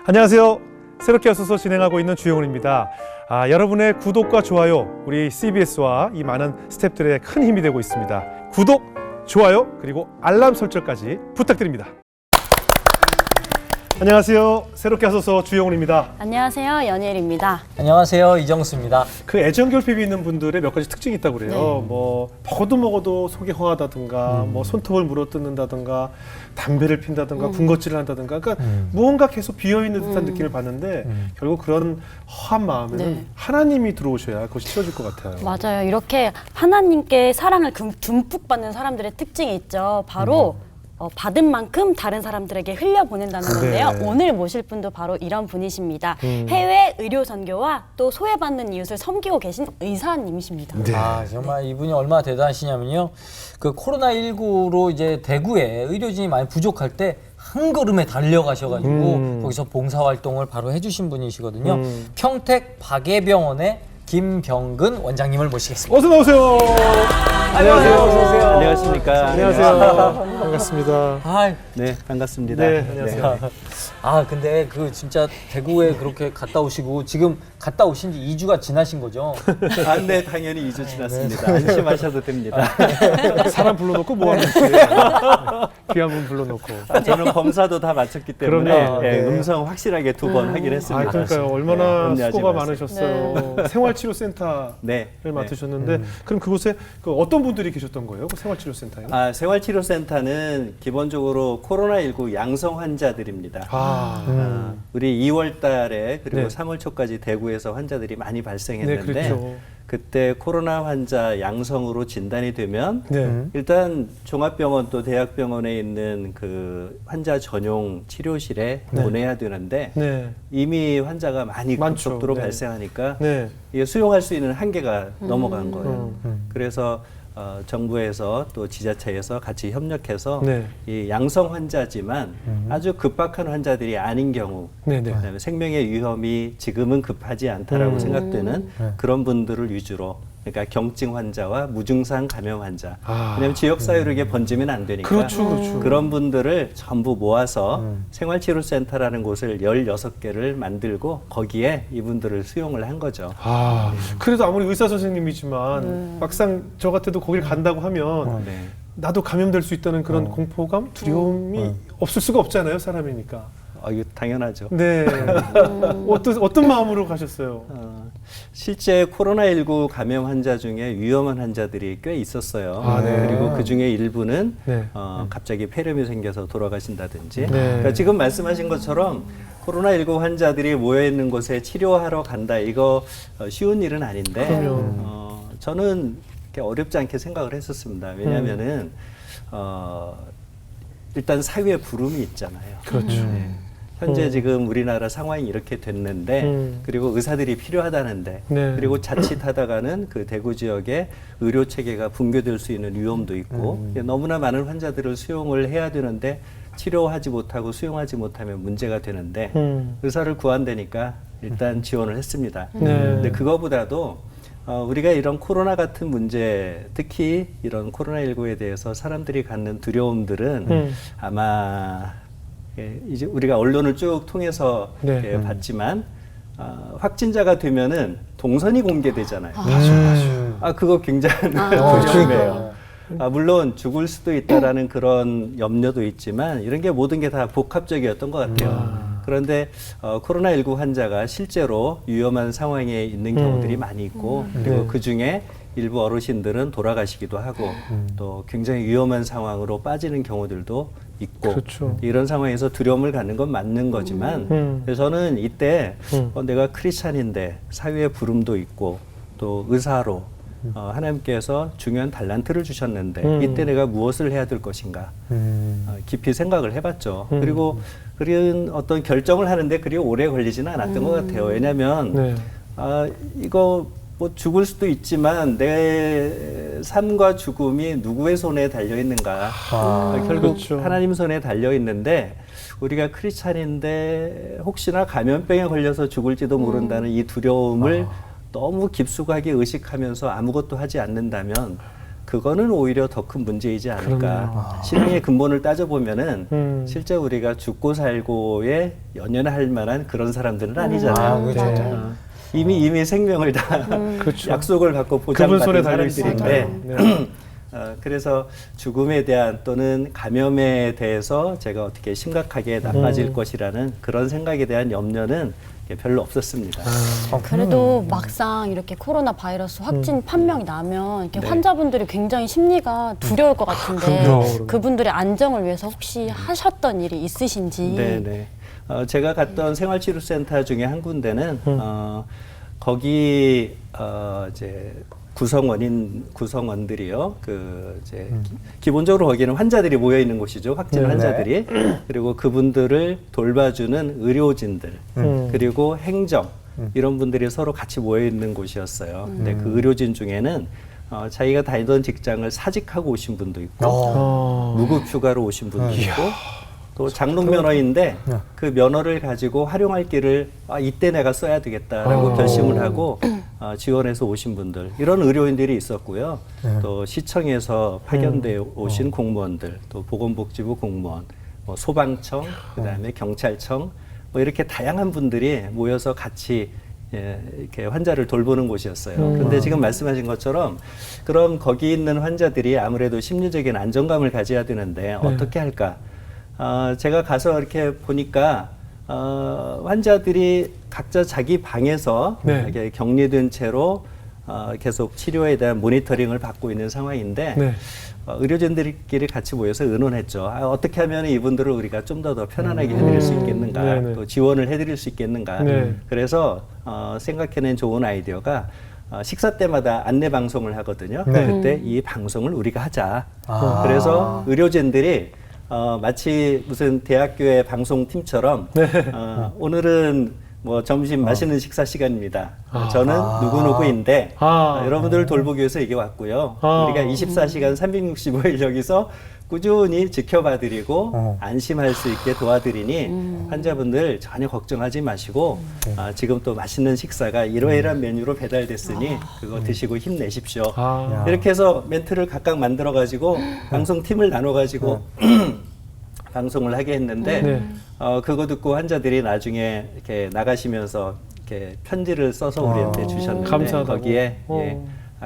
안녕하세요. 새롭게 어서서 진행하고 있는 주영훈입니다. 여러분의 구독과 좋아요, 우리 CBS와 이 많은 스태프들의 큰 힘이 되고 있습니다. 구독, 좋아요, 그리고 알람 설정까지 부탁드립니다. 안녕하세요. 새롭게 하소서 주영훈입니다. 안녕하세요. 연예일입니다. 안녕하세요. 이정수입니다. 그 애정결핍이 있는 분들의 몇 가지 특징이 있다고 그래요. 네. 뭐 먹어도 속이 허하다든가, 뭐 손톱을 물어뜯는다든가, 담배를 핀다든가, 군것질을 한다든가, 그러니까 무언가 계속 비어 있는 듯한 느낌을 받는데 결국 그런 허한 마음에는 네. 하나님이 들어오셔야 그것이 채워질 것 같아요. 맞아요. 이렇게 하나님께 사랑을 듬뿍 받는 사람들의 특징이 있죠. 바로 받은 만큼 다른 사람들에게 흘려보낸다는 건데요. 네. 오늘 모실 분도 바로 이런 분이십니다. 해외 의료 선교와 또 소외받는 이웃을 섬기고 계신 의사님이십니다. 네. 정말 이분이 얼마나 대단하시냐면요. 그 코로나19로 이제 대구에 의료진이 많이 부족할 때 한 걸음에 달려가셔가지고 거기서 봉사활동을 바로 해주신 분이시거든요. 평택 박예병원의 김병근 원장님을 모시겠습니다. 어서 나오세요. 안녕하세요. 어서 오세요. 안녕하십니까. 안녕하세요. 반갑습니다. 네, 반갑습니다. 네, 안녕하세요. 근데 그 진짜 대구에 그렇게 갔다 오시고 지금 갔다 오신 지 2주가 지나신 거죠? 네, 당연히 2주 지났습니다. 안심하셔도 됩니다. 사람 불러놓고 뭐 하는 거예요? 귀한 분 불러놓고. 저는 검사도 다 마쳤기 때문에 그럼요. 네. 음성 확실하게 2번 확인했습니다. 그러니까요. 얼마나 염려하지 수고가 마세요. 많으셨어요. 생활치료센터를 네. 맡으셨는데 그럼 그곳에 어떤 분들이 계셨던 거예요? 그 생활치료센터에? 생활치료센터는 기본적으로 코로나19 양성 환자들입니다. 우리 2월 달에 그리고 네. 3월 초까지 대구에서 환자들이 많이 발생했는데 네, 그렇죠. 그때 코로나 환자 양성으로 진단이 되면 네. 일단 종합병원 또 대학병원에 있는 그 환자 전용 치료실에 네. 보내야 되는데 네. 이미 환자가 많이 많죠. 급속도로 네. 발생하니까 네. 이게 수용할 수 있는 한계가 넘어간 거예요. 그래서 정부에서 또 지자체에서 같이 협력해서 네. 이 양성 환자지만 아주 급박한 환자들이 아닌 경우, 네, 네. 그다음에 생명의 위험이 지금은 급하지 않다라고 생각되는 그런 분들을 위주로, 그러니까 경증 환자와 무증상 감염 환자. 왜냐하면 지역사회로 이게 번지면 안 되니까. 그렇죠, 그렇죠. 그런 분들을 전부 모아서 생활치료센터라는 곳을 16개를 만들고 거기에 이분들을 수용을 한 거죠. 그래도 아무리 의사 선생님이지만 막상 저 같아도 거길 간다고 하면 네. 나도 감염될 수 있다는 그런 공포감, 두려움이 없을 수가 없잖아요, 사람이니까. 이거 당연하죠. 네. 어떤 마음으로 가셨어요? 실제 코로나19 감염 환자 중에 위험한 환자들이 꽤 있었어요. 네. 그리고 그 중에 일부는 네. 갑자기 폐렴이 생겨서 돌아가신다든지. 네. 그러니까 지금 말씀하신 것처럼 코로나19 환자들이 모여있는 곳에 치료하러 간다. 이거 쉬운 일은 아닌데 저는 이렇게 어렵지 않게 생각을 했었습니다. 왜냐하면은 일단 사회에 부름이 있잖아요. 그렇죠. 현재 지금 우리나라 상황이 이렇게 됐는데 그리고 의사들이 필요하다는데 네. 그리고 자칫하다가는 그 대구 지역에 의료 체계가 붕괴될 수 있는 위험도 있고 너무나 많은 환자들을 수용을 해야 되는데 치료하지 못하고 수용하지 못하면 문제가 되는데 의사를 구한다니까 일단 지원을 했습니다. 근데 그거보다도 우리가 이런 코로나 같은 문제, 특히 이런 코로나19에 대해서 사람들이 갖는 두려움들은 아마 이제 우리가 언론을 쭉 통해서 네. 봤지만 확진자가 되면은 동선이 공개되잖아요. 그거 굉장히 두려움이에요. 물론 죽을 수도 있다라는 그런 염려도 있지만 이런 게 모든 게 다 복합적이었던 것 같아요. 그런데 코로나19 환자가 실제로 위험한 상황에 있는 경우들이 많이 있고 그리고 그 중에 일부 어르신들은 돌아가시기도 하고 또 굉장히 위험한 상황으로 빠지는 경우들도 있고 그렇죠. 이런 상황에서 두려움을 갖는 건 맞는 거지만 그래서 저는 이때 내가 크리스찬인데 사회의 부름도 있고 또 의사로 하나님께서 중요한 달란트를 주셨는데 이때 내가 무엇을 해야 될 것인가 깊이 생각을 해봤죠. 그리고 그런 어떤 결정을 하는데 그리 오래 걸리지는 않았던 것 같아요. 왜냐하면 이거 뭐 죽을 수도 있지만 내 삶과 죽음이 누구의 손에 달려 있는가? 결국 그렇죠. 하나님 손에 달려 있는데 우리가 크리스찬인데 혹시나 감염병에 걸려서 죽을지도 모른다는 이 두려움을 너무 깊숙하게 의식하면서 아무것도 하지 않는다면 그거는 오히려 더 큰 문제이지 않을까. 신앙의 근본을 따져보면은 실제 우리가 죽고 살고에 연연할 만한 그런 사람들은 아니잖아요. 그렇죠. 이미 생명을 다 그렇죠. 약속을 받고 그분 손에 보장받은 달려 사람들인데 있으니까. 네. 그래서 죽음에 대한 또는 감염에 대해서 제가 어떻게 심각하게 나빠질 것이라는 그런 생각에 대한 염려는 별로 없었습니다. 그래도 막상 이렇게 코로나 바이러스 확진 판명이 나면 이렇게 환자분들이 굉장히 심리가 두려울 것 같은데 그럼요. 그분들의 안정을 위해서 혹시 하셨던 일이 있으신지. 네네. 제가 갔던 생활치료센터 중에 한 군데는 거기 이제 구성원들이요. 기본적으로 거기는 환자들이 모여 있는 곳이죠. 확진 환자들이. 그리고 그분들을 돌봐주는 의료진들, 그리고 행정 이런 분들이 서로 같이 모여 있는 곳이었어요. 근데 그 의료진 중에는 자기가 다니던 직장을 사직하고 오신 분도 있고, 무급휴가로 오신 분도 있고, 또 장롱 면허인데 그 면허를 가지고 활용할 길을 이때 내가 써야 되겠다라고 결심을 하고 지원해서 오신 분들, 이런 의료인들이 있었고요. 또 시청에서 파견돼 오신 공무원들, 또 보건복지부 공무원, 뭐 소방청, 그다음에 경찰청, 뭐 이렇게 다양한 분들이 모여서 같이 이렇게 환자를 돌보는 곳이었어요. 그런데 지금 말씀하신 것처럼 그럼 거기 있는 환자들이 아무래도 심리적인 안정감을 가져야 되는데 어떻게 할까? 제가 가서 이렇게 보니까 환자들이 각자 자기 방에서 이렇게 격리된 채로 계속 치료에 대한 모니터링을 받고 있는 상황인데 의료진들끼리 같이 모여서 의논했죠. 어떻게 하면 이분들을 우리가 좀 더 편안하게 해드릴 수 있겠는가, 또 지원을 해드릴 수 있겠는가. 그래서 생각해낸 좋은 아이디어가 식사 때마다 안내 방송을 하거든요. 그때 이 방송을 우리가 하자. 그래서 의료진들이 마치 무슨 대학교의 방송팀처럼 오늘은 뭐 점심 맛있는 식사 시간입니다. 저는 누구누구인데 여러분들을 돌보기 위해서 이게 왔고요. 우리가 24시간 365일 여기서 꾸준히 지켜봐드리고 안심할 수 있게 도와드리니 환자분들 전혀 걱정하지 마시고 지금 또 맛있는 식사가 이러이러한 메뉴로 배달됐으니 그거 드시고 힘내십시오. 이렇게 해서 멘트를 각각 만들어가지고 방송팀을 나눠가지고 방송을 하게 했는데 그거 듣고 환자들이 나중에 이렇게 나가시면서 이렇게 편지를 써서 우리한테 주셨는데 감사하다고. 거기에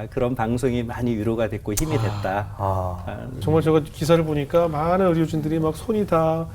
그런 방송이 많이 위로가 됐고 힘이 됐다. 정말 제가 기사를 보니까 많은 의료진들이 막 손이 다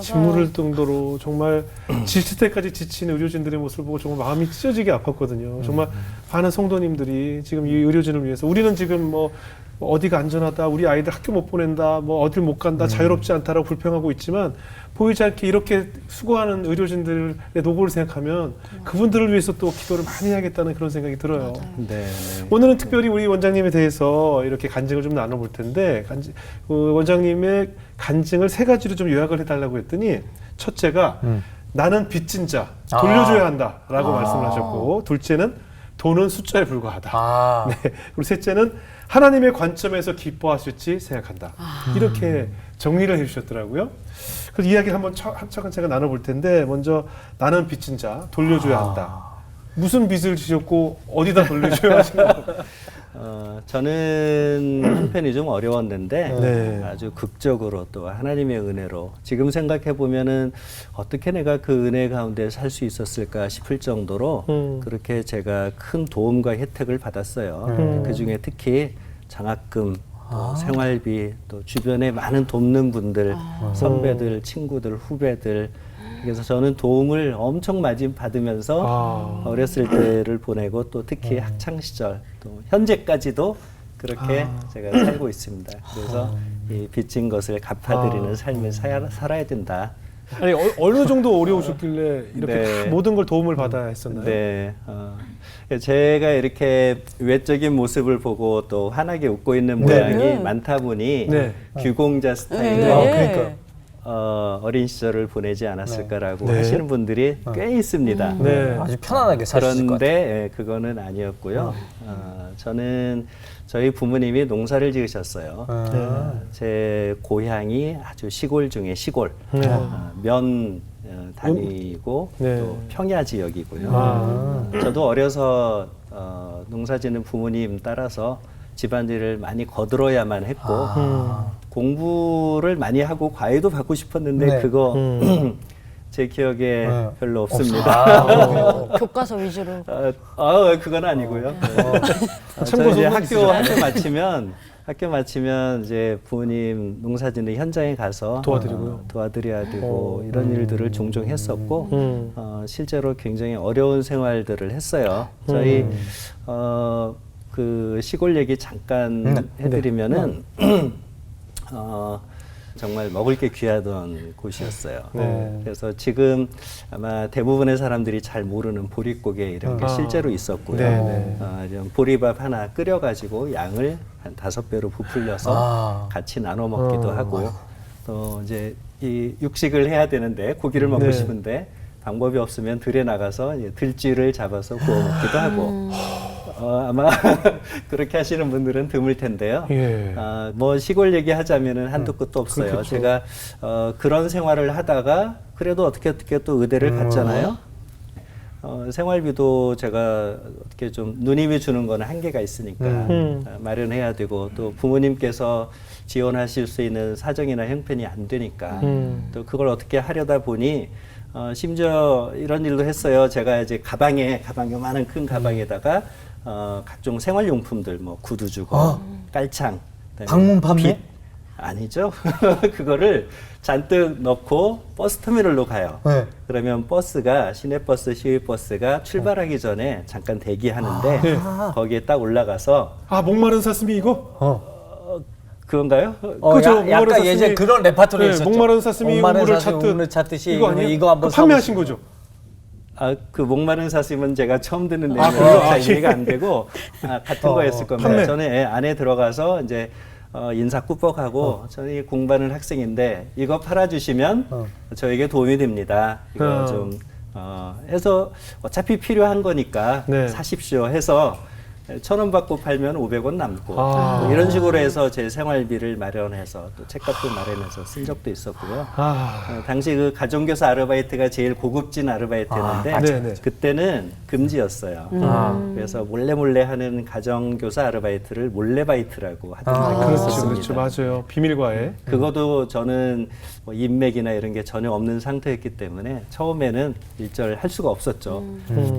짓무를 정도로 정말 지칠 때까지 지친 의료진들의 모습을 보고 정말 마음이 찢어지게 아팠거든요. 정말 많은 성도님들이 지금 이 의료진을 위해서 우리는 지금 뭐 어디가 안전하다, 우리 아이들 학교 못 보낸다, 뭐 어딜 못 간다, 자유롭지 않다라고 불평하고 있지만 보이지 않게 이렇게 수고하는 의료진들의 노고를 생각하면 그분들을 위해서 또 기도를 많이 해야겠다는 그런 생각이 들어요. 네. 오늘은 특별히 우리 원장님에 대해서 이렇게 간증을 좀 나눠볼 텐데 원장님의 간증을 세 가지로 좀 요약을 해달라고 했더니 첫째가 나는 빚진 자 돌려줘야 한다라고 말씀을 하셨고, 둘째는 돈은 숫자에 불과하다. 네. 그리고 셋째는 하나님의 관점에서 기뻐하실지 생각한다. 이렇게 정리를 해주셨더라고요. 그래서 이야기를 한번 차근차근 제가 나눠볼 텐데, 먼저 나는 빚진 자 돌려줘야 한다. 무슨 빚을 지셨고 어디다 돌려줘야 하시는 거예요? 저는 한편이 좀 어려웠는데 네. 아주 극적으로 또 하나님의 은혜로 지금 생각해 보면은 어떻게 내가 그 은혜 가운데 살 수 있었을까 싶을 정도로 그렇게 제가 큰 도움과 혜택을 받았어요. 그 중에 특히 장학금, 또 생활비, 또 주변에 많은 돕는 분들, 선배들, 친구들, 후배들. 그래서 저는 도움을 엄청 많이 받으면서 어렸을 때를 보내고 또 특히 학창 시절 또 현재까지도 그렇게 제가 살고 있습니다. 그래서 이 빚진 것을 갚아드리는 삶을 살아야 된다. 아니 어느 정도 어려우셨길래 이렇게 네. 다 모든 걸 도움을 받아야 했었나요? 네. 제가 이렇게 외적인 모습을 보고 또 환하게 웃고 있는 모양이 많다 보니 귀공자 스타일로 그러니까. 어린 시절을 보내지 않았을까라고 하시는 분들이 꽤 있습니다. 아주 편안하게 사실 것 같아요. 그런데 그거는 아니었고요. 저는 저희 부모님이 농사를 지으셨어요. 제 고향이 아주 시골 중에 시골. 면 다니고 또 평야 지역이고요. 저도 어려서 농사짓는 부모님 따라서 집안일을 많이 거들어야만 했고 공부를 많이 하고 과외도 받고 싶었는데 네. 그거 제 기억에 네. 별로 없습니다. 교과서 위주로. 그건 아니고요. 참고서 이제 있으시죠? 학교 마치면 이제 부모님 농사짓는 현장에 가서 도와드리고요. 도와드려야 되고 이런 일들을 종종 했었고 실제로 굉장히 어려운 생활들을 했어요. 저희 그 시골 얘기 잠깐 해드리면은 정말 먹을 게 귀하던 곳이었어요. 네. 그래서 지금 아마 대부분의 사람들이 잘 모르는 보릿고개 이런 게 실제로 있었고요. 네, 이런 보리밥 하나 끓여가지고 양을 한 5배로 부풀려서 같이 나눠 먹기도 하고 또 이제 이 육식을 해야 되는데 고기를 먹고 네. 싶은데 방법이 없으면 들에 나가서 이제 들쥐를 잡아서 구워 먹기도 하고 아마 그렇게 하시는 분들은 드물 텐데요. 예. 뭐 시골 얘기하자면은 한도 끝도 없어요. 그렇겠죠. 제가 그런 생활을 하다가 그래도 어떻게 또 의대를 갔잖아요. 생활비도 제가 어떻게 좀 누님이 주는 거는 한계가 있으니까 마련해야 되고 또 부모님께서 지원하실 수 있는 사정이나 형편이 안 되니까 또 그걸 어떻게 하려다 보니 심지어 이런 일도 했어요. 제가 이제 가방에 요만한 큰 가방에다가 각종 생활용품들 뭐 구두 주고 깔창 그다음에 방문 판매? 빗. 아니죠. 그거를 잔뜩 넣고 버스터미널로 가요. 네. 그러면 버스가 시내버스, 시외버스가 출발하기 전에 잠깐 대기하는데 네. 거기에 딱 올라가서 목마른 사슴이 이거? 그건가요? 그죠, 목마른 약간 사슴이- 예전 그런 레파토리 네, 있었죠. 목마른 사슴이 우물을 우물을 찾듯이 이거 아니에요? 이거 한번 판매하신 사보시죠. 거죠? 그 목마른 사슴은 제가 처음 듣는 그래요? 내용이라 잘 예. 이해가 안 되고 같은 거였을 겁니다. 판매. 저는 안에 들어가서 이제 인사 꾸벅하고 저는 공부하는 학생인데 이거 팔아주시면 저에게 도움이 됩니다. 이거 좀 해서 어차피 필요한 거니까 네. 사십시오 해서 1,000원 받고 팔면 500원 남고 아. 이런 식으로 해서 제 생활비를 마련해서 또 책값도 마련해서 쓴 적도 있었고요. 당시 그 가정교사 아르바이트가 제일 고급진 아르바이트였는데 네네. 그때는 금지였어요. 그래서 몰래 하는 가정교사 아르바이트를 몰래바이트라고 하던 적이 그렇죠, 있었습니다. 그렇죠, 맞아요. 비밀과에. 그것도 저는 뭐 인맥이나 이런 게 전혀 없는 상태였기 때문에 처음에는 일절 할 수가 없었죠.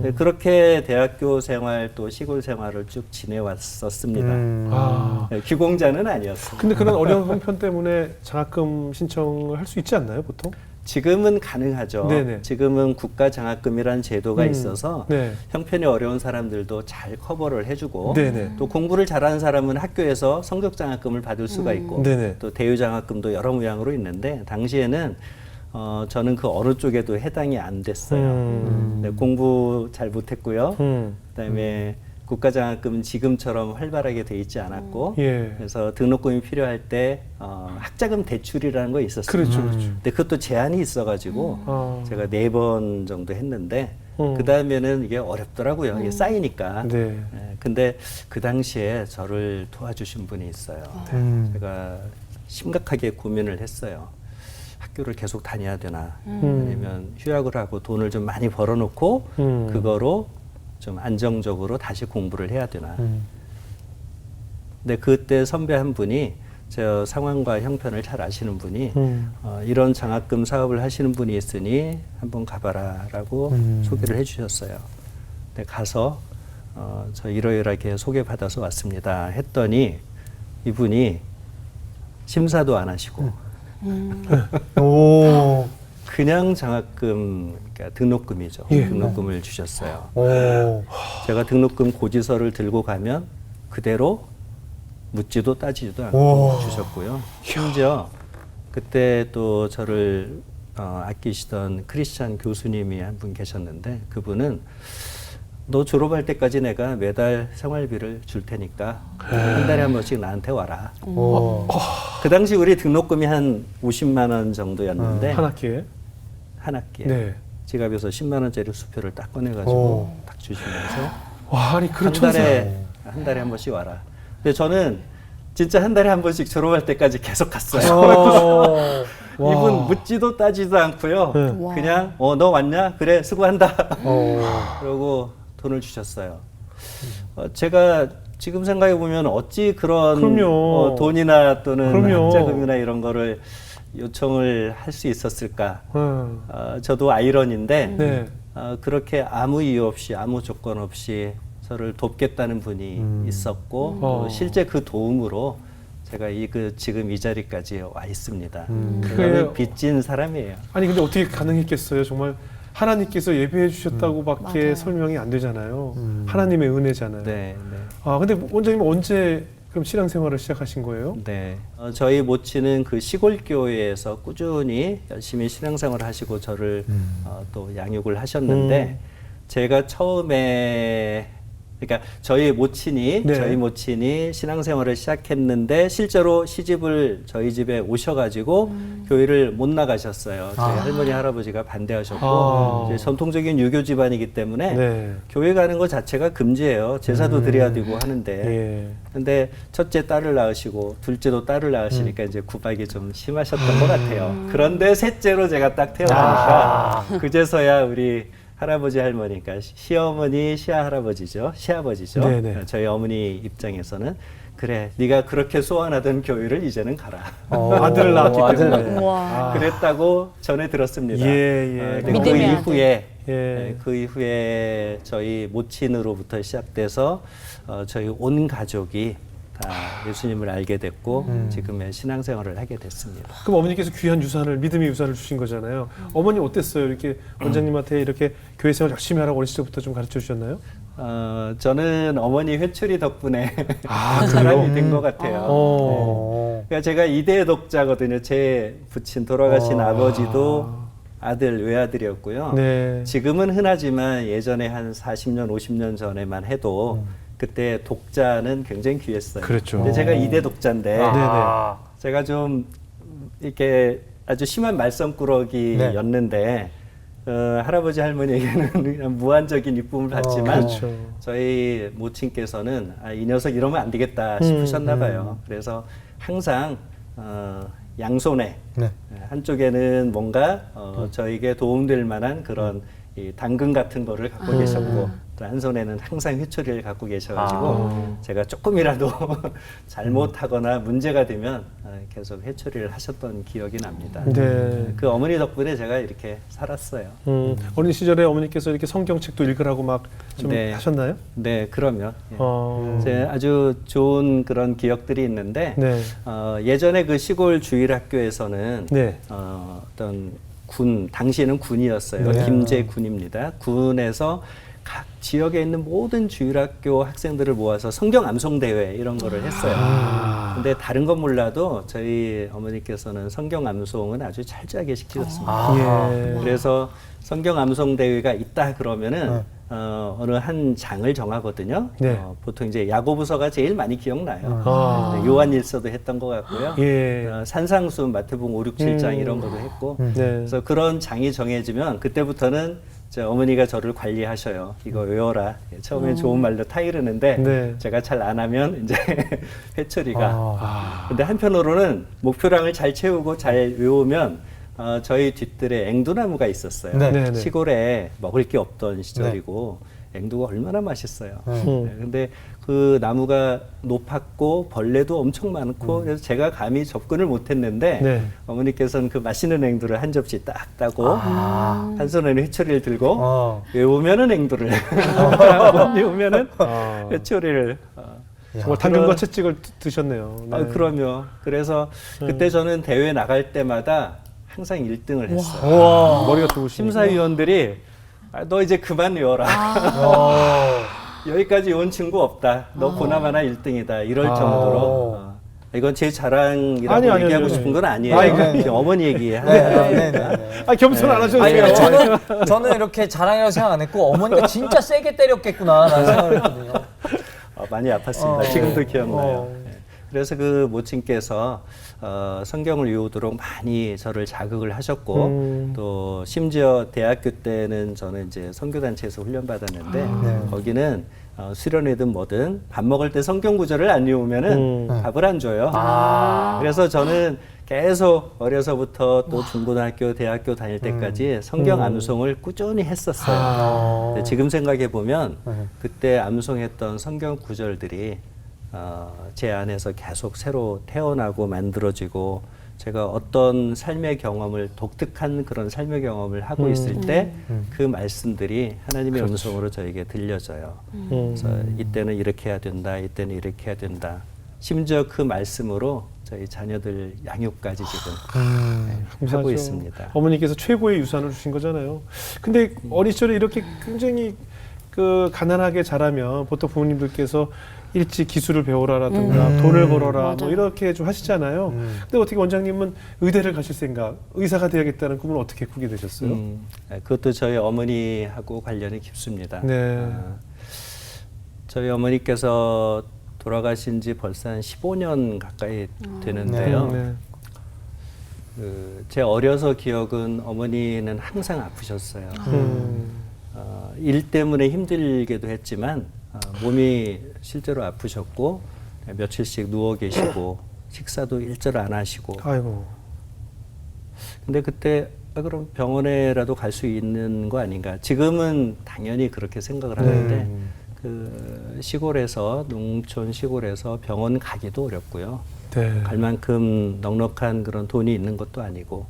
네, 그렇게 대학교 생활 또 시골 생활을 쭉 지내왔었습니다. 네, 규공자는 아니었어요. 근데 그런 어려운 형편 때문에 장학금 신청을 할 수 있지 않나요, 보통? 지금은 가능하죠. 네네. 지금은 국가장학금이라는 제도가 있어서 네. 형편이 어려운 사람들도 잘 커버를 해주고 네네. 또 공부를 잘하는 사람은 학교에서 성적장학금을 받을 수가 있고 네네. 또 대유장학금도 여러 모양으로 있는데 당시에는 저는 그 어느 쪽에도 해당이 안 됐어요. 네, 공부 잘 못했고요. 그다음에 국가장학금은 지금처럼 활발하게 돼 있지 않았고 예. 그래서 등록금이 필요할 때 학자금 대출이라는 거 있었어요. 그렇죠, 그렇죠. 근데 그것도 제한이 있어가지고 제가 4번 정도 했는데 그 다음에는 이게 어렵더라고요. 이게 쌓이니까. 네. 근데 그 당시에 저를 도와주신 분이 있어요. 제가 심각하게 고민을 했어요. 학교를 계속 다녀야 되나 아니면 휴학을 하고 돈을 좀 많이 벌어놓고 그거로 좀 안정적으로 다시 공부를 해야 되나. 근데 그때 선배 한 분이 제 상황과 형편을 잘 아시는 분이 이런 장학금 사업을 하시는 분이 있으니 한번 가봐라라고 소개를 해주셨어요. 근데 가서 저 이러이러하게 소개받아서 왔습니다 했더니 이분이 심사도 안 하시고 오. 그냥 장학금, 그러니까 등록금이죠. 예. 등록금을 주셨어요. 오. 제가 등록금 고지서를 들고 가면 그대로 묻지도 따지지도 않고 오. 주셨고요. 심지어 그때 또 저를 아끼시던 크리스찬 교수님이 한 분 계셨는데 그분은 너 졸업할 때까지 내가 매달 생활비를 줄 테니까 한 달에 한 번씩 나한테 와라. 오. 그 당시 우리 등록금이 한 50만 원 정도였는데 한 학기에. 한 학기에 네. 지갑에서 10만 원짜리 수표를 딱 꺼내가지고 오. 딱 주시면서 와, 아니 그런 한 달에 한 번씩 와라. 근데 저는 진짜 한 달에 한 번씩 졸업할 때까지 계속 갔어요. 이분 묻지도 따지도 않고요. 네. 그냥 너 왔냐? 그래 수고한다. 오. 그러고 돈을 주셨어요. 제가 지금 생각해 보면 어찌 그런 그럼요. 돈이나 또는 그럼요. 학자금이나 이런 거를 요청을 할 수 있었을까? 음. 저도 아이러니인데 네. 그렇게 아무 이유 없이 아무 조건 없이 저를 돕겠다는 분이 있었고 또 실제 그 도움으로 제가 지금 이 자리까지 와 있습니다. 저는 빚진 사람이에요. 아니 근데 어떻게 가능했겠어요? 정말 하나님께서 예배해 주셨다고밖에 맞아요. 설명이 안 되잖아요. 하나님의 은혜잖아요. 네, 네. 아 근데 원장님 언제 그럼 신앙생활을 시작하신 거예요? 네. 저희 모친은 그 시골 교회에서 꾸준히 열심히 신앙생활을 하시고 저를 또 양육을 하셨는데 제가 처음에 그러니까 저희 모친이 신앙생활을 시작했는데 실제로 시집을 저희 집에 오셔가지고 교회를 못 나가셨어요. 저희 할머니 할아버지가 반대하셨고 이제 전통적인 유교 집안이기 때문에 네. 교회 가는 것 자체가 금지예요. 제사도 드려야 되고 하는데. 예. 근데 첫째 딸을 낳으시고 둘째도 딸을 낳으시니까 이제 구박이 좀 심하셨던 것 같아요. 그런데 셋째로 제가 딱 태어나니까 그제서야 우리 할아버지 할머니까 시어머니 시아할아버지죠 시아버지죠. 네네. 저희 어머니 입장에서는 그래 네가 그렇게 소원하던 교회를 이제는 가라. 아들을 낳았기 때문에. 우와. 그랬다고 전해 들었습니다. 예. 근데 믿음의 아들. 그 이후에 저희 모친으로부터 시작돼서 저희 온 가족이 다 예수님을 알게 됐고 지금의 신앙생활을 하게 됐습니다. 그럼 어머니께서 귀한 유산을 믿음의 유산을 주신 거잖아요. 어머니 어땠어요? 이렇게 원장님한테 이렇게 교회 생활 열심히 하라고 어렸을 때부터 좀 가르쳐 주셨나요? 저는 어머니 회초리 덕분에 아, 사람이 된 것 같아요. 어. 그러니까 제가 이대 독자거든요. 제 부친 돌아가신 아버지도 아들 외아들이었고요. 네. 지금은 흔하지만 예전에 한 40년, 50년 전에만 해도 그때 독자는 굉장히 귀했어요. 그렇죠. 근데 제가 이대 독자인데 네네. 제가 좀 이렇게 아주 심한 말썽꾸러기였는데 할아버지 할머니에게는 그냥 무한적인 이쁨을 받지만 그렇죠. 저희 모친께서는 이 녀석 이러면 안 되겠다 싶으셨나 봐요. 그래서 항상 양손에 한쪽에는 뭔가 저에게 도움될 만한 그런 이 당근 같은 거를 갖고 계셨고 또 한 손에는 항상 회초리를 갖고 계셔가지고 제가 조금이라도 잘못하거나 문제가 되면 계속 회초리를 하셨던 기억이 납니다. 네. 그 어머니 덕분에 제가 이렇게 살았어요. 어린 시절에 어머니께서 이렇게 성경책도 읽으라고 막 좀 하셨나요? 네, 그럼요. 예. 제 아주 좋은 그런 기억들이 있는데 네. 예전에 그 시골 주일학교에서는 네. 어떤 당시에는 군이었어요. 네. 김제 군입니다. 군에서 각 지역에 있는 모든 주일학교 학생들을 모아서 성경 암송 대회 이런 거를 했어요. 근데 다른 건 몰라도 저희 어머니께서는 성경 암송은 아주 철저하게 시키셨습니다. 예. 그래서 성경 암송 대회가 있다 그러면은 어느 한 장을 정하거든요. 네. 보통 이제 야고보서가 제일 많이 기억나요. 아. 요한일서도 했던 것 같고요. 예. 산상수, 마태복음 5, 6, 7장 이런 것도 했고. 네. 그래서 그런 장이 정해지면 그때부터는 어머니가 저를 관리하셔요. 이거 외워라. 처음엔 좋은 말로 타이르는데 네. 제가 잘 안 하면 이제 회초리가. 근데 한편으로는 목표량을 잘 채우고 잘 외우면 저희 뒤뜰에 앵두나무가 있었어요. 네. 네, 네. 시골에 먹을 게 없던 시절이고 앵두가 얼마나 맛있어요. 근데 그 나무가 높았고 벌레도 엄청 많고 그래서 제가 감히 접근을 못했는데 네. 어머니께서는 그 맛있는 앵두를 한 접시 딱 따고 한 손에는 회초리를 들고 외우면은 앵두를 못 외우면은 회초리를 정말 당근과 채찍을 드셨네요. 네. 그럼요. 그래서 그때 저는 대회 나갈 때마다 항상 1등을 했어요. 우와, 머리가 좋으시네. 심사위원들이 너 이제 그만 외워라. 여기까지 온 친구 없다. 너 보나마나 1등이다. 이럴 정도로. 이건 제 자랑이라고 아니요, 얘기하고 아니요. 싶은 건 아니에요. 아니, 어머니 얘기하는 거니까. 겸손 안 하셔도 아니, 돼요. 저는 이렇게 자랑이라고 생각 안 했고 어머니가 진짜 세게 때렸겠구나라는 생각을 했거든요. 많이 아팠습니다. 지금도 기억나요. 네. 그래서 그 모친께서 성경을 외우도록 많이 저를 자극을 하셨고 또 심지어 대학교 때는 저는 이제 선교단체에서 훈련받았는데 거기는 수련회든 뭐든 밥 먹을 때 성경 구절을 안 외우면은 밥을 안 줘요. 그래서 저는 계속 어려서부터 또 중고등학교, 대학교 다닐 때까지 성경 암송을 꾸준히 했었어요. 근데 지금 생각해 보면 그때 암송했던 성경 구절들이 제 안에서 계속 새로 태어나고 만들어지고 제가 어떤 삶의 경험을 독특한 그런 삶의 경험을 하고 있을 때 그 말씀들이 하나님의 음성으로 저에게 들려져요. 그래서 이때는 이렇게 해야 된다. 이때는 이렇게 해야 된다. 심지어 그 말씀으로 저희 자녀들 양육까지 지금 하고 감사하죠. 있습니다. 어머니께서 최고의 유산을 주신 거잖아요. 근데 어린 시절에 이렇게 굉장히 그 가난하게 자라면 보통 부모님들께서 일찍 기술을 배우라라든가 돈을 벌어라 뭐 맞아요. 이렇게 좀 하시잖아요. 근데 어떻게 원장님은 의대를 가실 생각, 의사가 되야겠다는 꿈을 어떻게 꾸게 되셨어요? 그것도 저희 어머니하고 관련이 깊습니다. 네. 저희 어머니께서 돌아가신 지 벌써 한 15년 가까이 되는데요. 네. 제 어려서 기억은 어머니는 항상 아프셨어요. 일 때문에 힘들기도 했지만 몸이 실제로 아프셨고 며칠씩 누워 계시고 식사도 일절 안 하시고. 아이고. 근데 그때 그럼 병원에라도 갈 수 있는 거 아닌가. 지금은 당연히 그렇게 생각을 하는데 그 시골에서 농촌 시골에서 병원 가기도 어렵고요. 네. 갈 만큼 넉넉한 그런 돈이 있는 것도 아니고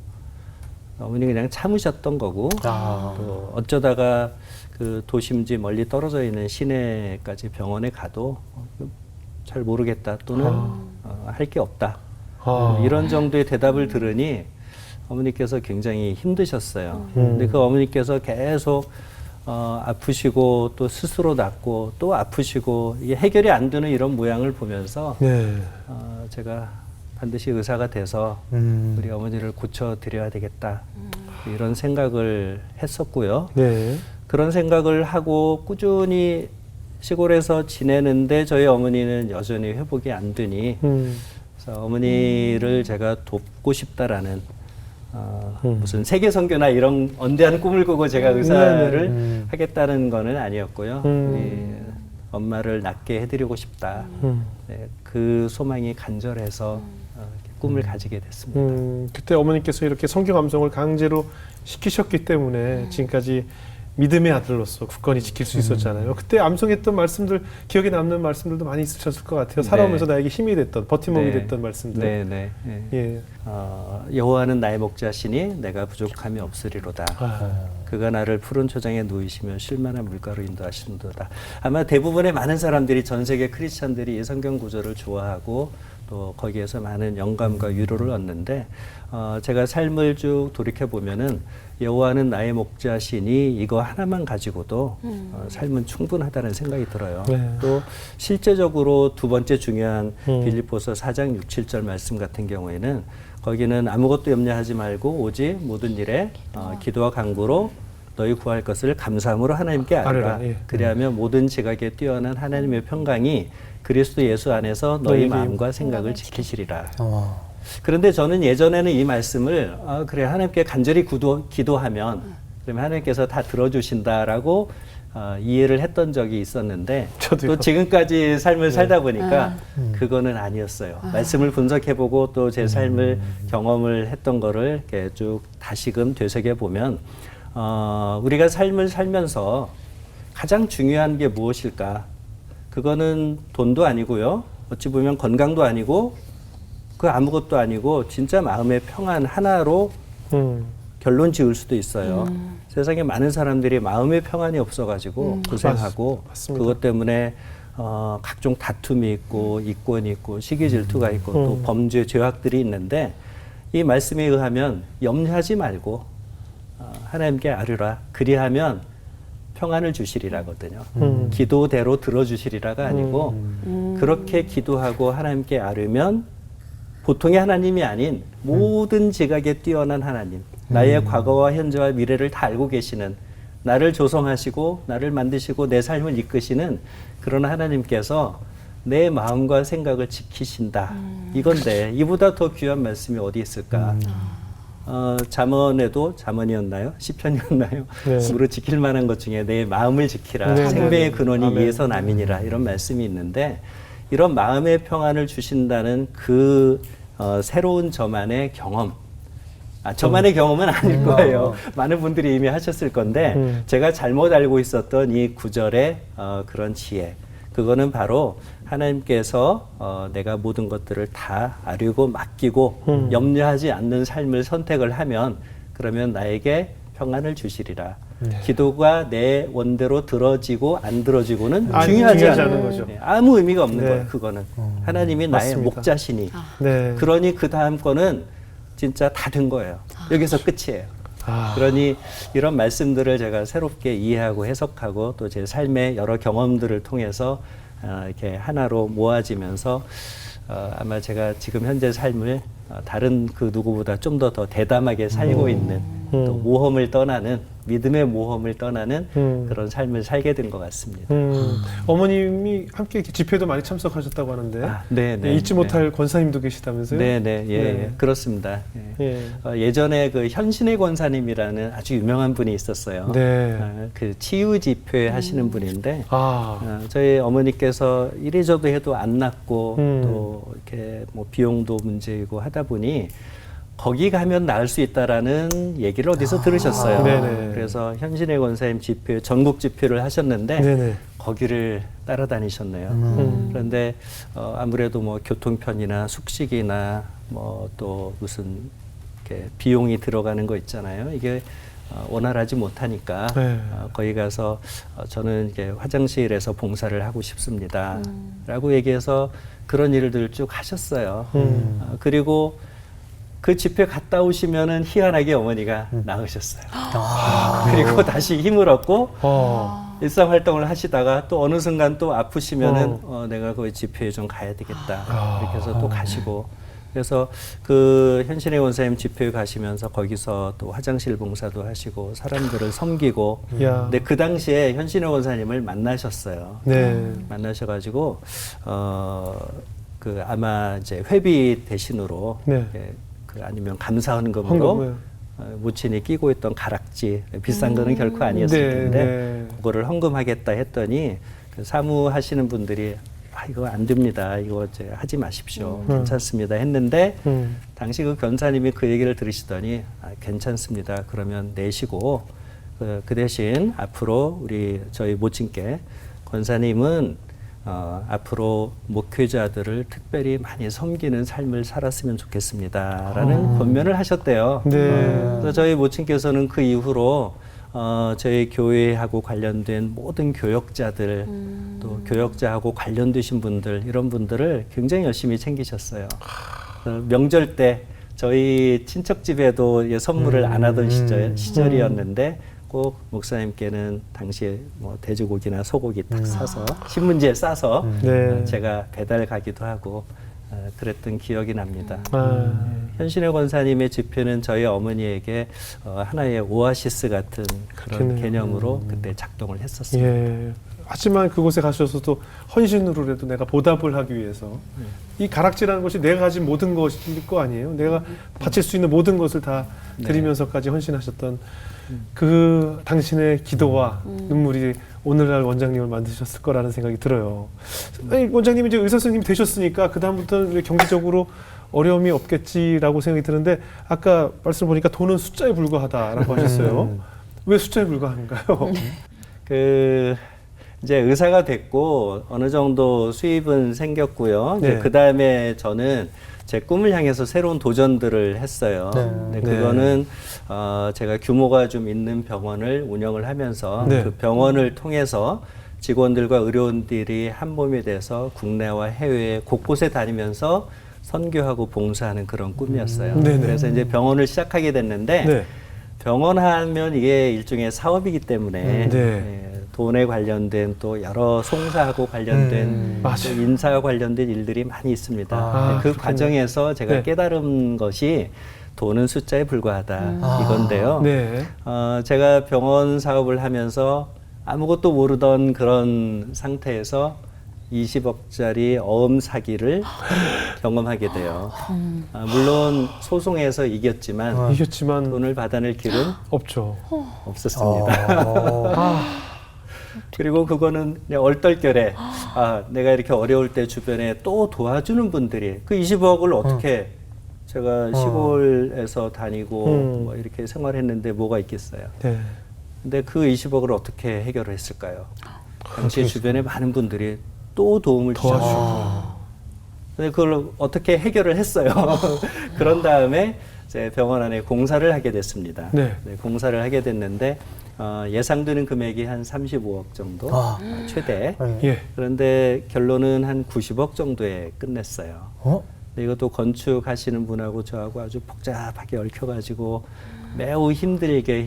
어머니 그냥 참으셨던 거고 또 어쩌다가 그 도심지 멀리 떨어져 있는 시내까지 병원에 가도 잘 모르겠다 또는 할 게 없다 이런 정도의 대답을 들으니 어머니께서 굉장히 힘드셨어요. 근데 그 어머니께서 계속 아프시고 또 스스로 낫고 또 아프시고 이게 해결이 안 되는 이런 모양을 보면서 네. 제가 반드시 의사가 돼서 우리 어머니를 고쳐드려야 되겠다 이런 생각을 했었고요. 네. 그런 생각을 하고 꾸준히 시골에서 지내는데 저희 어머니는 여전히 회복이 안 되니 그래서 어머니를 제가 돕고 싶다라는 무슨 세계 선교나 이런 언대한 꿈을 꾸고 제가 의사를 하겠다는 거는 아니었고요. 엄마를 낫게 해드리고 싶다. 네, 그 소망이 간절해서 꿈을 가지게 됐습니다. 그때 어머니께서 이렇게 성경 암송을 강제로 시키셨기 때문에 지금까지 믿음의 아들로서 굳건히 지킬 수 있었잖아요. 그때 암송했던 말씀들, 기억에 남는 말씀들도 많이 있으셨을 것 같아요. 살아오면서 나에게 힘이 됐던, 버팀목이 됐던 말씀들. 네. 예. 여호와는 나의 목자시니 내가 부족함이 없으리로다. 그가 나를 푸른 초장에 누이시며 쉴만한 물가로 인도하시는도다. 아마 대부분의 많은 사람들이 전 세계 크리스찬들이 이 성경 구절을 좋아하고 또 거기에서 많은 영감과 위로를 얻는데 제가 삶을 쭉 돌이켜 보면은 여호와는 나의 목자시니 이거 하나만 가지고도 삶은 충분하다는 생각이 들어요. 네. 또 실제적으로 두 번째 중요한 빌립보서 4장 6, 7절 말씀 같은 경우에는 거기는 아무것도 염려하지 말고 오직 모든 일에 기도와 간구로 너희 구할 것을 감사함으로 하나님께 아뢰라. 예. 그리하면 모든 지각에 뛰어난 하나님의 평강이 그리스도 예수 안에서 너희 마음과 생각을 지키시리라. 그런데 저는 예전에는 이 말씀을 그래 하나님께 간절히 기도하면 그러면 하나님께서 다 들어주신다라고 이해를 했던 적이 있었는데 저도요. 또 지금까지 삶을 살다 보니까 그거는 아니었어요. 말씀을 분석해보고 또 제 삶을 경험을 했던 거를 이렇게 쭉 다시금 되새겨보면 우리가 삶을 살면서 가장 중요한 게 무엇일까? 그거는 돈도 아니고요. 어찌 보면 건강도 아니고 그 아무것도 아니고 진짜 마음의 평안 하나로 결론 지을 수도 있어요. 세상에 많은 사람들이 마음의 평안이 없어가지고 고생하고 맞습니다. 그것 때문에 각종 다툼이 있고 이권이 있고 시기 질투가 있고 또 범죄 죄악들이 있는데 이 말씀에 의하면 염려하지 말고 하나님께 아뢰라. 그리하면 평안을 주시리라거든요. 기도대로 들어주시리라가 아니고 그렇게 기도하고 하나님께 아뢰면 보통의 하나님이 아닌 모든 지각에 뛰어난 하나님, 나의 과거와 현재와 미래를 다 알고 계시는, 나를 조성하시고 나를 만드시고 내 삶을 이끄시는 그런 하나님께서 내 마음과 생각을 지키신다. 이건데 이보다 더 귀한 말씀이 어디 있을까? 잠언에도 잠언이었나요? 시편이었나요? 네. 우리 지킬 만한 것 중에 내 마음을 지키라. 네, 생명의 네. 근원이 아멘. 이에서 남이니라. 이런 말씀이 있는데 이런 마음의 평안을 주신다는 그 새로운 저만의 경험. 저만의 경험은 아닐 거예요. 많은 분들이 이미 하셨을 건데 제가 잘못 알고 있었던 이 구절의 그런 지혜. 그거는 바로 하나님께서 내가 모든 것들을 다 아뢰고 맡기고 염려하지 않는 삶을 선택을 하면 그러면 나에게 평안을 주시리라. 기도가 내 원대로 들어지고 안 들어지고는 중요하지 않은 거죠. 아무 의미가 없는 네. 거예요. 그거는 하나님이 나의 맞습니다. 목자시니. 네. 그러니 그 다음 거는 진짜 다 된 거예요. 여기서 끝이에요. 그러니 이런 말씀들을 제가 새롭게 이해하고 해석하고 또 제 삶의 여러 경험들을 통해서 이렇게 하나로 모아지면서 아마 제가 지금 현재 삶을 다른 그 누구보다 좀 더 대담하게 살고 있는 또 모험을 떠나는 믿음의 모험을 떠나는 그런 삶을 살게 된 것 같습니다. 어머님이 함께 이렇게 집회도 많이 참석하셨다고 하는데 네, 네, 잊지 못할 권사님도 계시다면서요? 네, 네, 예, 네. 예, 그렇습니다. 예. 예. 예전에 그 현신의 권사님이라는 아주 유명한 분이 있었어요. 네. 그 치유 집회 하시는 분인데 아. 저희 어머니께서 이래저래 해도 안 낫고 음. 또 이렇게 뭐 비용도 문제이고 하다 보니 거기 가면 나을 수 있다라는 얘기를 어디서 들으셨어요. 네네. 그래서 현신의 권사님 집회 전국 집회를 하셨는데 네네. 거기를 따라다니셨네요. 그런데 아무래도 뭐 교통편이나 숙식이나 뭐 또 무슨 이렇게 비용이 들어가는 거 있잖아요. 이게 원활하지 못하니까 네. 거기 가서 저는 이게 화장실에서 봉사를 하고 싶습니다. 라고 얘기해서 그런 일들을 쭉 하셨어요. 그리고 그 집회 갔다 오시면은 희한하게 어머니가 나으셨어요. 그리고 다시 힘을 얻고 일상 활동을 하시다가 또 어느 순간 또 아프시면은 내가 그 집회에 좀 가야 되겠다. 이렇게 해서 또 가시고. 그래서 그 현신의 권사님 집회에 가시면서 거기서 또 화장실 봉사도 하시고 사람들을 섬기고. 야. 근데 그 당시에 현신의 권사님을 만나셨어요. 네. 만나셔가지고 그 아마 이제 회비 대신으로 네. 그 아니면 감사헌금으로 헌금을. 모친이 끼고 있던 가락지 비싼 거는 결코 아니었을 네, 텐데 네. 그거를 헌금하겠다 했더니 그 사무하시는 분들이 이거 안 됩니다. 이거 이제 하지 마십시오. 괜찮습니다. 했는데 당시 그 권사님이 그 얘기를 들으시더니 괜찮습니다. 그러면 내시고 그 대신 앞으로 우리 저희 모친께 권사님은 앞으로 목회자들을 특별히 많이 섬기는 삶을 살았으면 좋겠습니다라는 권면을 하셨대요. 네. 그래서 저희 모친께서는 그 이후로 저희 교회하고 관련된 모든 교역자들 또 교역자하고 관련되신 분들 이런 분들을 굉장히 열심히 챙기셨어요. 명절 때 저희 친척 집에도 선물을 안 하던 시절이었는데 꼭 목사님께는 당시에 뭐 돼지고기나 소고기 딱 사서 신문지에 싸서 네. 제가 배달 가기도 하고 그랬던 기억이 납니다. 현신의 권사님의 집회는 저희 어머니에게 하나의 오아시스 같은 그런 그렇겠네요. 개념으로 그때 작동을 했었습니다. 예. 하지만 그곳에 가셔서도 헌신으로라도 내가 보답을 하기 위해서 이 가락지라는 것이 내가 가진 모든 것일 거 아니에요. 내가 바칠 수 있는 모든 것을 다 드리면서까지 헌신하셨던 그 당신의 기도와 눈물이 오늘날 원장님을 만드셨을 거라는 생각이 들어요. 아니, 원장님이 이제 의사 선생님이 되셨으니까 그 다음부터는 경제적으로 어려움이 없겠지라고 생각이 드는데 아까 말씀 보니까 돈은 숫자에 불과하다라고 하셨어요. 왜 숫자에 불과한가요? 이제 의사가 됐고 어느 정도 수입은 생겼고요. 네. 그 다음에 저는 제 꿈을 향해서 새로운 도전들을 했어요. 근데 그거는 제가 규모가 좀 있는 병원을 운영을 하면서 네. 그 병원을 통해서 직원들과 의료원들이 한 몸이 돼서 국내와 해외 곳곳에 다니면서 선교하고 봉사하는 그런 꿈이었어요. 네네. 그래서 이제 병원을 시작하게 됐는데 네. 병원 하면 이게 일종의 사업이기 때문에 네. 돈에 관련된 또 여러 송사하고 관련된 또 맞아요. 인사와 관련된 일들이 많이 있습니다. 그 그렇군요. 과정에서 제가 네. 깨달은 것이 돈은 숫자에 불과하다 이건데요. 네. 제가 병원 사업을 하면서 아무것도 모르던 그런 상태에서 20억짜리 어음 사기를 경험하게 돼요. 물론 소송에서 이겼지만 이겼지만 돈을 받아낼 길은 없죠. 없었습니다. 그리고 그거는 그냥 얼떨결에 내가 이렇게 어려울 때 주변에 또 도와주는 분들이 그 20억을 어떻게 제가 시골에서 다니고 뭐 이렇게 생활했는데 뭐가 있겠어요. 네. 근데 그 20억을 어떻게 해결을 했을까요? 당시 주변에 많은 분들이 또 도움을 주셨어요. 도와주셨구나. 근데 그걸 어떻게 해결을 했어요. 그런 다음에 이제 병원 안에 공사를 하게 됐습니다. 네. 공사를 하게 됐는데 예상되는 금액이 한 35억 정도 최대. 예. 그런데 결론은 한 90억 정도에 끝냈어요. 근데 이것도 건축하시는 분하고 저하고 아주 복잡하게 얽혀가지고 매우 힘들게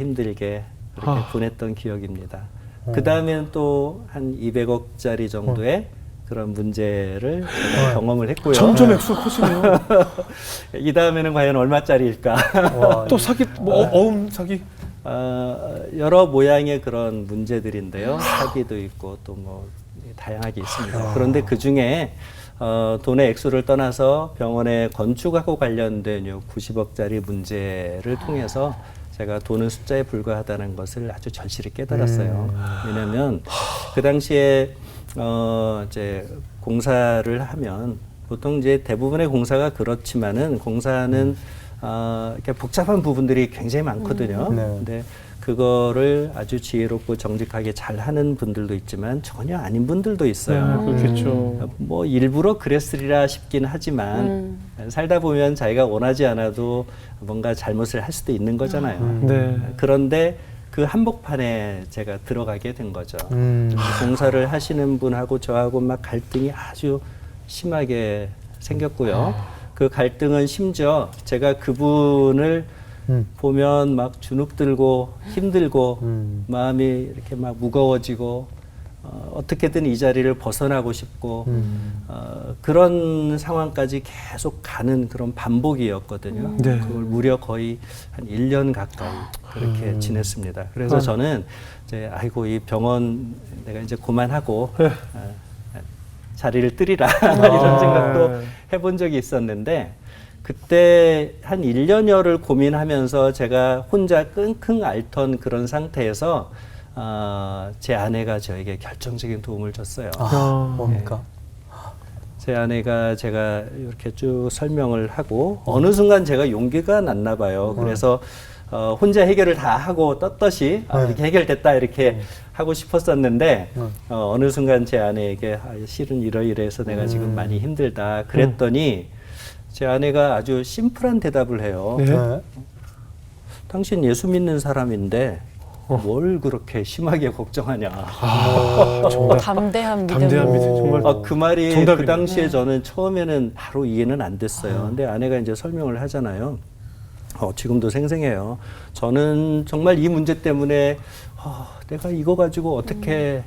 그렇게 보냈던 기억입니다. 그 다음에는 또 한 200억짜리 정도의 그런 문제를 제가 경험을 했고요. 점점 액수가 커지네요. 이 다음에는 과연 얼마짜리일까? 또 사기, 뭐 어음 사기. 여러 모양의 그런 문제들인데요. 사기도 있고 또 뭐 다양하게 있습니다. 그런데 그 중에 돈의 액수를 떠나서 병원에 건축하고 관련된 요 90억짜리 문제를 통해서 제가 돈은 숫자에 불과하다는 것을 아주 절실히 깨달았어요. 왜냐하면 그 당시에 이제 공사를 하면 보통 이제 대부분의 공사가 그렇지만은 공사는 이렇게 복잡한 부분들이 굉장히 많거든요. 근데 그거를 아주 지혜롭고 정직하게 잘 하는 분들도 있지만 전혀 아닌 분들도 있어요. 그렇겠죠. 뭐 일부러 그랬으리라 싶긴 하지만 살다 보면 자기가 원하지 않아도 뭔가 잘못을 할 수도 있는 거잖아요. 네. 그런데 그 한복판에 제가 들어가게 된 거죠. 공사를 하시는 분하고 저하고 막 갈등이 아주 심하게 생겼고요. 그 갈등은 심지어 제가 그분을 보면 막 주눅들고 힘들고 마음이 이렇게 막 무거워지고 어떻게든 이 자리를 벗어나고 싶고 그런 상황까지 계속 가는 그런 반복이었거든요. 네. 그걸 무려 거의 한 1년 가까이 그렇게 지냈습니다. 그래서 저는 이제 아이고 이 병원 내가 이제 그만하고 자리를 뜨리라 이런 생각도 해본 적이 있었는데 그때 한 1년여를 고민하면서 제가 혼자 끙끙 앓던 그런 상태에서 제 아내가 저에게 결정적인 도움을 줬어요. 뭡니까? 제 아내가 제가 이렇게 쭉 설명을 하고 어느 순간 제가 용기가 났나 봐요. 그래서 혼자 해결을 다 하고 떳떳이 이렇게 해결됐다 이렇게 하고 싶었었는데 어느 순간 제 아내에게 실은 이러이러해서 내가 지금 많이 힘들다 그랬더니 제 아내가 아주 심플한 대답을 해요. 네. 당신 예수 믿는 사람인데 뭘 그렇게 심하게 걱정하냐. 정말 담대한 믿음. 담대한 믿음. 정말 그 말이 정답이네요. 그 당시에 저는 처음에는 바로 이해는 안 됐어요. 근데 아내가 이제 설명을 하잖아요. 지금도 생생해요. 저는 정말 이 문제 때문에 내가 이거 가지고 어떻게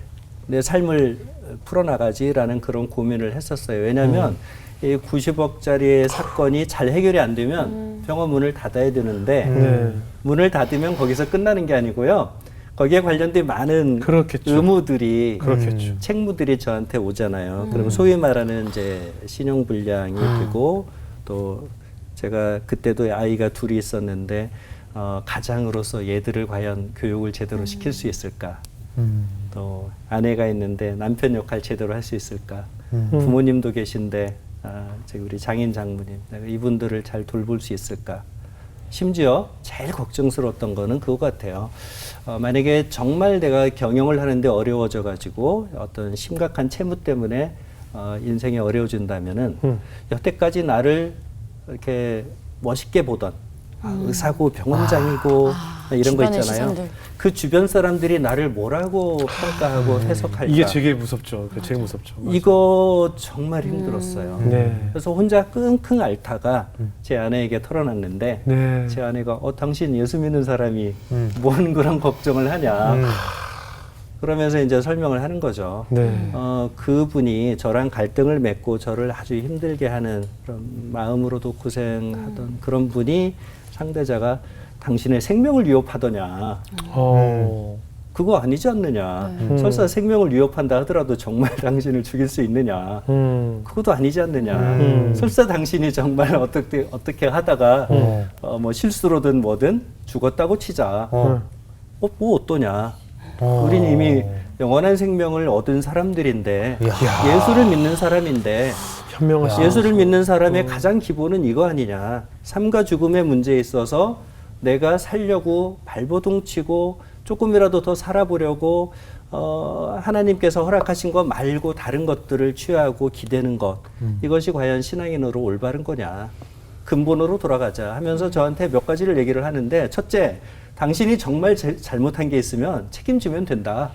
내 삶을 풀어나가지라는 그런 고민을 했었어요. 왜냐하면 이 90억짜리 사건이 잘 해결이 안 되면 병원 문을 닫아야 되는데 문을 닫으면 거기서 끝나는 게 아니고요. 거기에 관련된 많은 그렇겠죠. 의무들이 그렇겠죠. 책무들이 저한테 오잖아요. 그럼 소위 말하는 이제 신용불량이 되고 또 제가 그때도 아이가 둘이 있었는데 가장으로서 얘들을 과연 교육을 제대로 시킬 수 있을까? 또 아내가 있는데 남편 역할 제대로 할 수 있을까? 부모님도 계신데 저기 우리 장인 장모님 내가 이분들을 잘 돌볼 수 있을까? 심지어 제일 걱정스러웠던 거는 그거 같아요. 만약에 정말 내가 경영을 하는데 어려워져 가지고 어떤 심각한 채무 때문에 인생이 어려워진다면은 여태까지 나를 이렇게 멋있게 보던 의사고 병원장이고 이런 거 주변의 있잖아요. 시선들. 그 주변 사람들이 나를 뭐라고 평가하고 해석할까? 이게 제일 무섭죠. 그게 제일 무섭죠. 맞아요. 이거 정말 힘들었어요. 네. 그래서 혼자 끙끙 앓다가 제 아내에게 털어놨는데 네. 제 아내가 당신 예수 믿는 사람이 뭔 그런 걱정을 하냐 그러면서 이제 설명을 하는 거죠. 네. 그분이 저랑 갈등을 맺고 저를 아주 힘들게 하는 그런 마음으로도 고생하던 그런 분이 상대자가 당신의 생명을 위협하더냐. 그거 아니지 않느냐. 설사 생명을 위협한다 하더라도 정말 당신을 죽일 수 있느냐. 그것도 아니지 않느냐. 설사 당신이 정말 어떻게 하다가 뭐 실수로든 뭐든 죽었다고 치자. 뭐 어떠냐. 우린 이미 영원한 생명을 얻은 사람들인데 예수를 믿는 사람인데 현명하시다. 예수를 믿는 사람의 가장 기본은 이거 아니냐. 삶과 죽음의 문제에 있어서 내가 살려고 발버둥치고 조금이라도 더 살아보려고 하나님께서 허락하신 것 말고 다른 것들을 취하고 기대는 것, 이것이 과연 신앙인으로 올바른 거냐. 근본으로 돌아가자 하면서 저한테 몇 가지를 얘기를 하는데, 첫째, 당신이 정말 잘못한 게 있으면 책임지면 된다.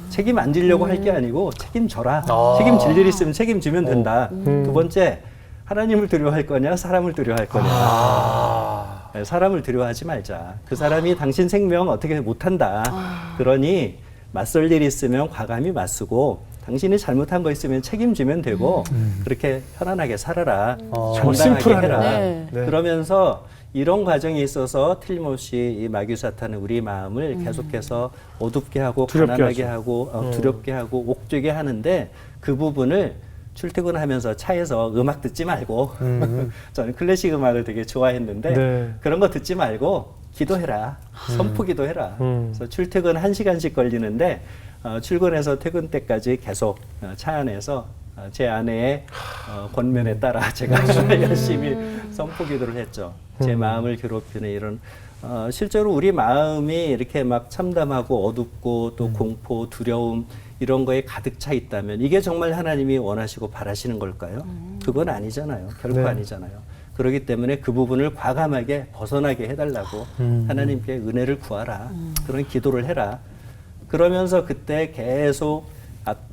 책임 안 지려고 할 게 아니고 책임져라. 책임질 일 있으면 책임지면 된다. 두 번째, 하나님을 두려워할 거냐, 사람을 두려워할 거냐. 네, 사람을 두려워하지 말자. 그 사람이 당신 생명 어떻게 못한다. 그러니 맞설 일이 있으면 과감히 맞서고, 당신이 잘못한 거 있으면 책임지면 되고, 그렇게 편안하게 살아라. 당당하게 심플하네요. 해라. 네. 네. 그러면서 이런 과정에 있어서 틀림없이 이 마귀 사탄은 우리 마음을 계속해서 어둡게 하고 두렵게 가난하게 하죠. 하고 두렵게 하고 옥죄게 하는데, 그 부분을 출퇴근하면서 차에서 음악 듣지 말고 저는 클래식 음악을 되게 좋아했는데 네. 그런 거 듣지 말고 기도해라. 선포 기도해라. 그래서 출퇴근 1시간씩 걸리는데 출근해서 퇴근 때까지 계속 차 안에서 제 아내의 권면에 따라 제가 아주 열심히 선포 기도를 했죠. 제 마음을 괴롭히는 이런 실제로 우리 마음이 이렇게 막 참담하고 어둡고 또 공포, 두려움 이런 거에 가득 차 있다면 이게 정말 하나님이 원하시고 바라시는 걸까요? 그건 아니잖아요. 결코 네. 아니잖아요. 그렇기 때문에 그 부분을 과감하게 벗어나게 해달라고 하나님께 은혜를 구하라. 그런 기도를 해라. 그러면서 그때 계속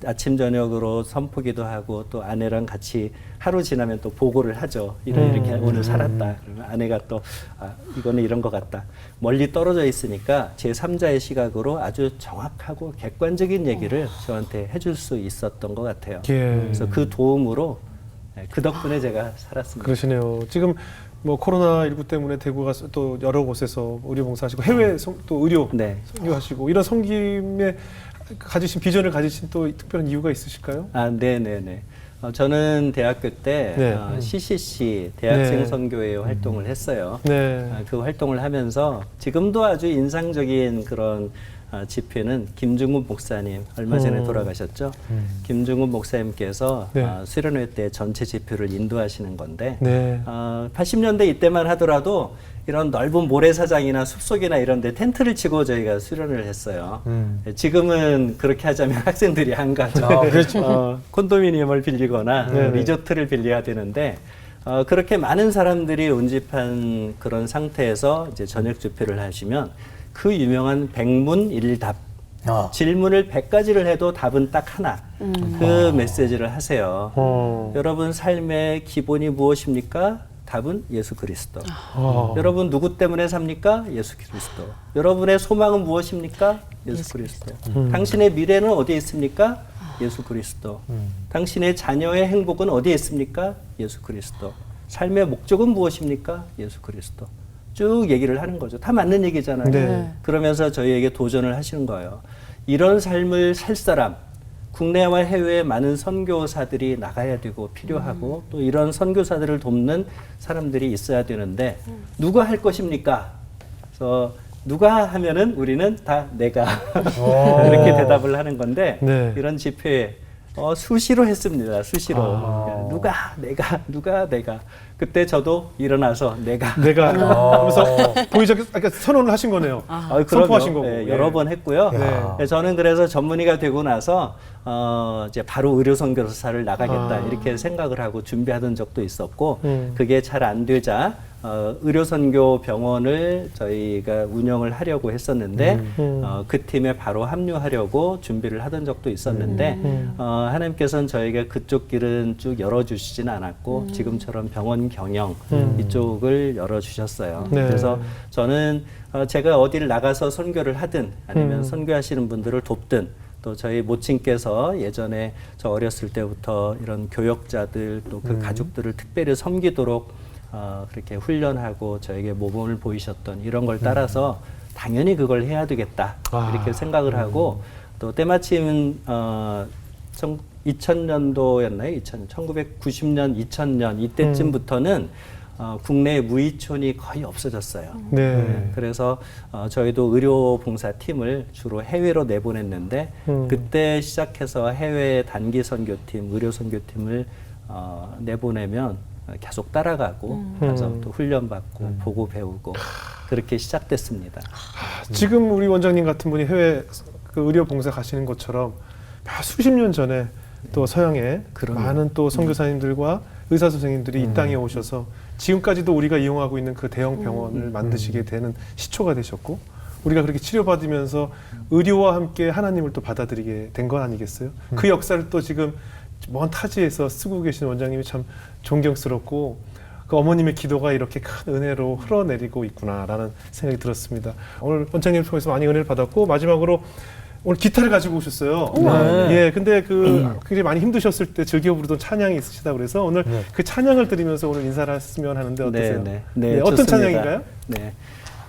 아침 저녁으로 선포기도 하고 또 아내랑 같이 하루 지나면 또 보고를 하죠. 이렇게 오늘 살았다. 그러면 아내가 또 이거는 이런 것 같다. 멀리 떨어져 있으니까 제3자의 시각으로 아주 정확하고 객관적인 얘기를 저한테 해줄 수 있었던 것 같아요. 예. 그래서 그 도움으로 그 덕분에 제가 살았습니다. 그러시네요. 지금 뭐 코로나19 때문에 대구가 또 여러 곳에서 의료 봉사하시고 해외 또 의료 네. 선교하시고 이런 섬김에 가지신 비전을 가지신 또 특별한 이유가 있으실까요? 네네네. 저는 대학교 때 네. CCC 대학생 네. 선교회 활동을 했어요. 네. 그 활동을 하면서 지금도 아주 인상적인 그런 집회는 김중훈 목사님, 얼마 전에 돌아가셨죠. 김중훈 목사님께서 네. 수련회 때 전체 집회를 인도하시는 건데 네. 80년대 이때만 하더라도 이런 넓은 모래사장이나 숲속이나 이런 데 텐트를 치고 저희가 수련을 했어요. 지금은 그렇게 하자면 학생들이 안 가죠. 그렇죠. 콘도미니엄을 빌리거나 네네. 리조트를 빌려야 되는데 그렇게 많은 사람들이 운집한 그런 상태에서 이제 저녁 집회를 하시면 그 유명한 백문일답 질문을 100가지를 해도 답은 딱 하나. 그 메시지를 하세요. 여러분 삶의 기본이 무엇입니까? 답은 예수 그리스도. 여러분 누구 때문에 삽니까? 예수 그리스도. 여러분의 소망은 무엇입니까? 예수 그리스도. 당신의 미래는 어디에 있습니까? 예수 그리스도. 당신의 자녀의 행복은 어디에 있습니까? 예수 그리스도. 삶의 목적은 무엇입니까? 예수 그리스도. 쭉 얘기를 하는 거죠. 다 맞는 얘기잖아요. 네. 그러면서 저희에게 도전을 하시는 거예요. 이런 삶을 살 사람, 국내와 해외에 많은 선교사들이 나가야 되고 필요하고 또 이런 선교사들을 돕는 사람들이 있어야 되는데 누가 할 것입니까? 그래서 누가 하면은 우리는 다 내가 이렇게 대답을 하는 건데 네. 이런 집회 수시로 했습니다. 수시로. 누가 내가. 그때 저도 일어나서 내가 하면서 보이자 아까 선언을 하신 거네요. 선포하신 거고. 네, 여러 번 했고요. 네. 저는 그래서 전문의가 되고 나서 이제 바로 의료 선교사를 나가겠다 이렇게 생각을 하고 준비하던 적도 있었고 그게 잘 안 되자 의료 선교 병원을 저희가 운영을 하려고 했었는데 그 팀에 바로 합류하려고 준비를 하던 적도 있었는데 하나님께서는 저희가 그쪽 길은 쭉 열어주시진 않았고 지금처럼 병원 경영 이쪽을 열어주셨어요. 네. 그래서 저는 제가 어디를 나가서 선교를 하든 아니면 선교하시는 분들을 돕든 또 저희 모친께서 예전에 저 어렸을 때부터 이런 교역자들 또 그 가족들을 특별히 섬기도록 그렇게 훈련하고 저에게 모범을 보이셨던 이런 걸 따라서 당연히 그걸 해야 되겠다 이렇게 생각을 하고 또 때마침 2000년도였나요? 1990년, 2000년 이때쯤부터는 국내 무의촌이 거의 없어졌어요. 네. 그래서 저희도 의료봉사팀을 주로 해외로 내보냈는데 그때 시작해서 해외 단기 선교팀, 의료 선교팀을 내보내면 계속 따라가고 가서 또 훈련받고 보고 배우고 그렇게 시작됐습니다. 지금 우리 원장님 같은 분이 해외 그 의료 봉사 가시는 것처럼 수십 년 전에 또 서양에 그럼요. 많은 또 선교사님들과 의사 선생님들이 이 땅에 오셔서 지금까지도 우리가 이용하고 있는 그 대형 병원을 만드시게 되는 시초가 되셨고, 우리가 그렇게 치료받으면서 의료와 함께 하나님을 또 받아들이게 된 건 아니겠어요? 그 역사를 또 지금 먼 타지에서 쓰고 계신 원장님이 참 존경스럽고, 그 어머님의 기도가 이렇게 큰 은혜로 흘러내리고 있구나라는 생각이 들었습니다. 오늘 원장님 통해서 많이 은혜를 받았고, 마지막으로 오늘 기타를 가지고 오셨어요. 네. 예, 근데 그 굉장히 많이 힘드셨을 때 즐겨 부르던 찬양이 있으시다 그래서 오늘 네. 그 찬양을 들으면서 오늘 인사를 했으면 하는데 어떠세요? 네, 어떤 좋습니다. 찬양인가요? 네,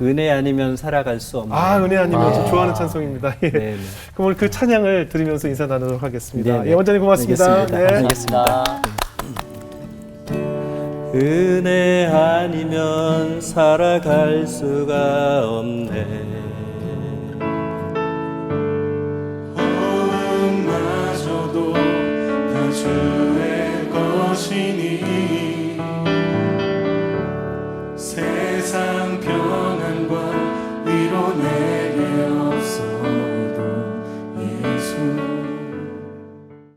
은혜 아니면 살아갈 수 없는. 아, 은혜 아니면 아. 좀 좋아하는 찬송입니다. 예. 네, 네. 그럼 오늘 그 찬양을 들으면서 인사 나누도록 하겠습니다. 네, 네. 예, 원장님 고맙습니다. 알겠습니다. 예. 알겠습니다. 은혜 아니면 살아갈 수가 없네. 마저도 다 주의 것이니 세상 평안과 위로 내게 없어도 예수